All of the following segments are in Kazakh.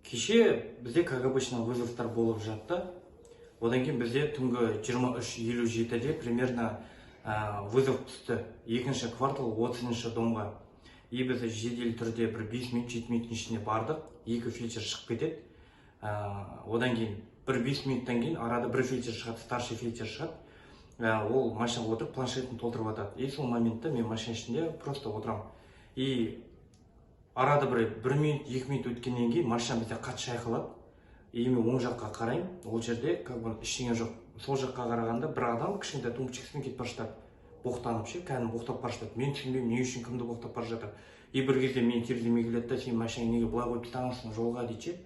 Кеше бізде, как обычно, вызовтар болып жатты. Одан кейін бізде түнгі 23:57-де примерно вызов түсті. Екінші квартал 30-шы домға. И біз жедел түрде бір 5 минут, 7 минуттың ішінде бардық. Екі фельдшер шығып кетеді. Одан кейін бір 5 минуттан кейін арада бір фельдшер шығады, старший фельдшер шығады. Ол машинаға отырып планшетін толтырып жатады. И сол моментта мен машина ішінде просто отырамын. И арада бір минут, 2 минут өткеннен кейін машина бізде қатты шайқалады. И мен оң жаққа қараймын, ол жерде как бы ештеңе жоқ. Сол жаққа қарағанда бір адам кішкентай тумбочкасымен кетіп бара жатады. Боқтанып ше, кәдімгі боқтап бара жатады. Мен түсінбеймін, не үшін кімді боқтап бара жатыр. И бір кезде мен тереземе келеді да, сен машина неге былай қойып тастағансың жолға дейді ше.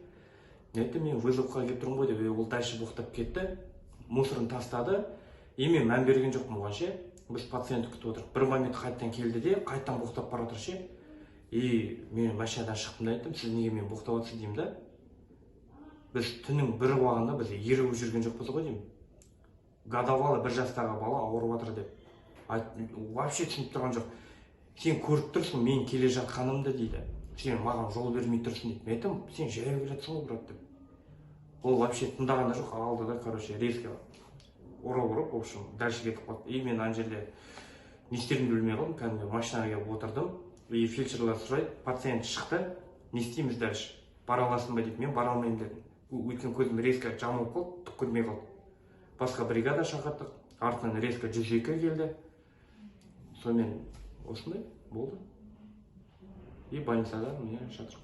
Айтты, мен вызовқа келіп тұрмын ғой деп, ол дальше боқтап кетті. Мусорын тастады. И мен мән берген жоқпын оған ше. Біз пациентті күтіп отырмық. Бір момент қайттан келді де, қайттан боқтап бара жатыр ше. И мен машинадан шығып та айттым, сіз неге мен боқтап отырсыз деймін да. Біз түннің бір уағында біз ерігіп жүрген жоқпыз ғой деймін. Годовалы бір жастағы бала ауырып жатыр деп. Вообще түсініп тұрған жоқ. Сен көріп тұрсың, мен келе жатқанымды дейді. Сен маған жол бермей тұрсың дейді. Мен айттым, сен жаяу келатсың ғой брат деп. Ол вообще тыңдаған да жоқ, алды да, короче, резко ұрып, в общем, дальше кетіп қалды. И мен ана жерде не істерімді білмей қалдым, кәдімгі машинаға келіп отырдым. И фельдшерлар сұрайды, пациент шықты, не істейміз дальше? Бара аласың ба дейді. Мен бара алмаймын дедім. Өйткені көзім резко жамылып қалды, түк көрмей қалды. Басқа бригада шақырдық, артынан резко 102 келді. Сонымен осындай болды. И больницада міне жатыр.